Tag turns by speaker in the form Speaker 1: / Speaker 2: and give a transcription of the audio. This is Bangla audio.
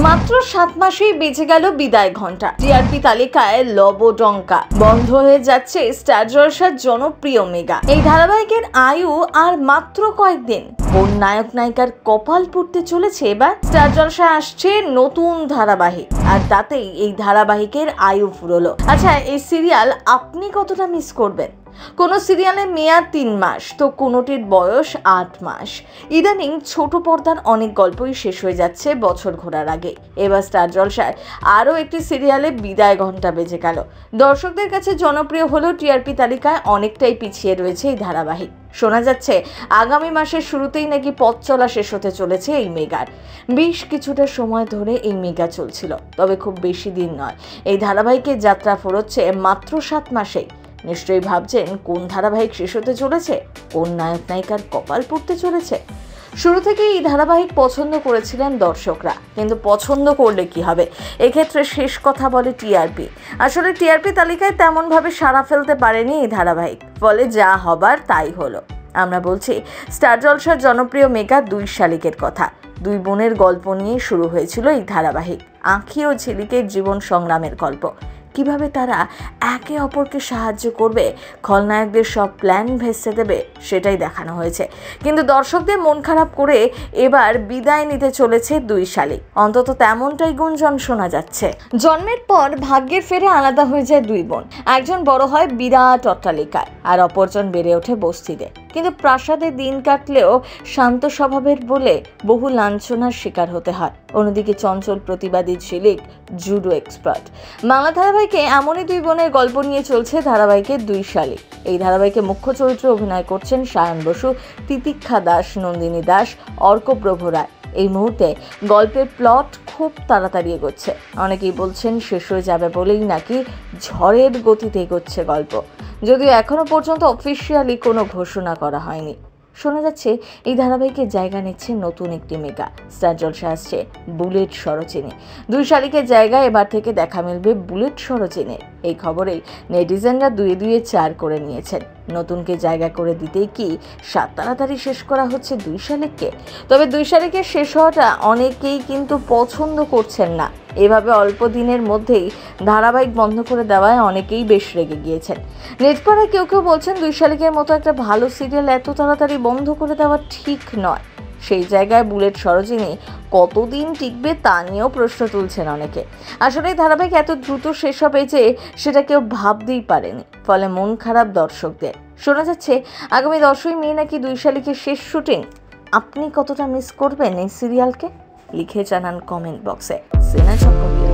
Speaker 1: মাত্র 7 মাসেই বেজে গেল বিদায় ঘন্টা। টিআরপি তালিকায় লবডঙ্কা। বন্ধ হয়ে যাচ্ছে স্টার জলসার জনপ্রিয় মেগা। এই ধারাবাহিকের আয়ু আর মাত্র কয়েকদিন। কোন নায়ক নায়িকার কপাল পুড়তে চলেছে এবার? স্টার জলসায় আসছে নতুন ধারাবাহিক, আর তাতেই এই ধারাবাহিকের আয়ু ফুরলো। আচ্ছা, এই সিরিয়াল আপনি কতটা মিস করবেন? কোন সিরিয়ালের মেয়াদ 3 মাস তো কোনোটির বয়স 8 মাস। ইদানিং ছোট পর্দার অনেক গল্পই শেষ হয়ে যাচ্ছে বছর ঘোরার আগে। এবার স্টার জলসায় আরও একটি সিরিয়ালে বিদায় ঘন্টা বেজে গেল। দর্শকদের কাছে জনপ্রিয় হলেও টিআরপি তালিকায় অনেকটাই পিছিয়ে রয়েছে এই ধারাবাহিক। শোনা যাচ্ছে আগামী মাসের শুরুতেই নাকি পথ চলা শেষ হতে চলেছে এই মেগার। বেশ কিছুটা সময় ধরে এই মেগা চলছিল, তবে খুব বেশি দিন নয়। এই ধারাবাহিকের যাত্রা ফুরোচ্ছে মাত্র 7 মাসেই। নিশ্চয়ই ভাবছেন কোন ধারাবাহিক শেষ হতে চলেছে, কোন নায়ক নায়িকার কপাল পুড়তে চলেছে। শুরু থেকেই এই ধারাবাহিক পছন্দ করেছিলেন দর্শকরা, কিন্তু পছন্দ করলে কি হবে, এক্ষেত্রে শেষ কথা বলে টিআরপি। আসলে টিআরপি তালিকায় তেমনভাবে সাড়া ফেলতে পারেনি এই ধারাবাহিক, ফলে যা হবার তাই হলো। আমরা বলছি স্টার জলসার জনপ্রিয় মেগা 2 শালিকের কথা। 2 বোনের গল্প নিয়ে শুরু হয়েছিল এই ধারাবাহিক। আঁখি ও ঝিলিকের জীবন সংগ্রামের গল্প। কিভাবে তারা একে অপরকে সাহায্য করবে, খলনায়কদের সব প্ল্যান ভেস্তে দেবে, সেটাই দেখানো হয়েছে। কিন্তু দর্শকদের মন খারাপ করে এবার বিদায় নিতে চলেছে 2 শালিক, অন্তত তেমনটাই গুঞ্জন শোনা যাচ্ছে। জন্মের পর ভাগ্যের ফেরে আলাদা হয়ে যায় 2 বোন। একজন বড় হয় বিরাট অট্টালিকায়, আর অপরজন বেড়ে ওঠে বস্তিতে। কিন্তু প্রাসাদে দিন কাটলেও শান্ত স্বভাবের বলে বহু লাঞ্ছনার শিকার হতে হয়। অন্যদিকে চঞ্চল প্রতিবাদী ঝিলিক জুডো এক্সপার্ট। বাংলা ধারাবাহিকে এমনই 2 বোনের গল্প নিয়ে চলছে ধারাবাহিকের 2 শালিক। এই ধারাবাহিকে মুখ্য চরিত্রে অভিনয় করছেন সায়ন বসু, তিতিক্ষা দাস, নন্দিনী দাস, অর্কপ্রভ রায়। এই মুহূর্তে গল্পের প্লট খুব তাড়াতাড়ি এগোচ্ছে। অনেকেই বলছেন শেষ হয়ে যাবে বলেই নাকি ঝড়ের গতিতে এগোচ্ছে গল্প, যদিও এখনো পর্যন্ত অফিসিয়ালি কোনো ঘোষণা করা হয়নি। শোনা যাচ্ছে এই ধারাবাহিকের জায়গা নিচ্ছে নতুন একটি মেগা। স্টার জলসা আসছে বুলেট সরোজিনী। 2 শালিকের জায়গায় এবার থেকে দেখা মিলবে বুলেট সরোজিনীর। এই খবরেই নেটিজেনরা 2-2 4 করে নিয়েছেন। নতুনকে জায়গা করে দিতেই কি তাড়াতাড়ি শেষ করা হচ্ছে 2 শালিককে? তবে 2 শালিকের শেষ হওয়াটা অনেকেই কিন্তু পছন্দ করছেন না। এভাবে অল্প দিনের মধ্যেই ধারাবাহিক বন্ধ করে দেওয়ায় অনেকেই বেশ রেগে গিয়েছেন। নেটপাড়ায় কেউ কেউ বলছেন 2 শালিকের মতো একটা ভালো সিরিয়াল এত তাড়াতাড়ি বন্ধ করে দেওয়া ঠিক নয়। সেই জায়গায় বুলেট সরোজিনী কতদিন টিকবে তা নিয়েও প্রশ্ন তুলছেন অনেকে। আসলে এই ধারাবাহিক এত দ্রুত শেষ হবে যে সেটা কেউ ভাবতেই পারেনি, ফলে মন খারাপ দর্শকদের। শোনা যাচ্ছে আগামী 10ই মে নাকি 2 শালিকের শেষ শুটিং। আপনি কতটা মিস করবেন এই সিরিয়ালকে? লিখে জানান কমেন্ট বক্সে। সিনা চক্রবর্তী।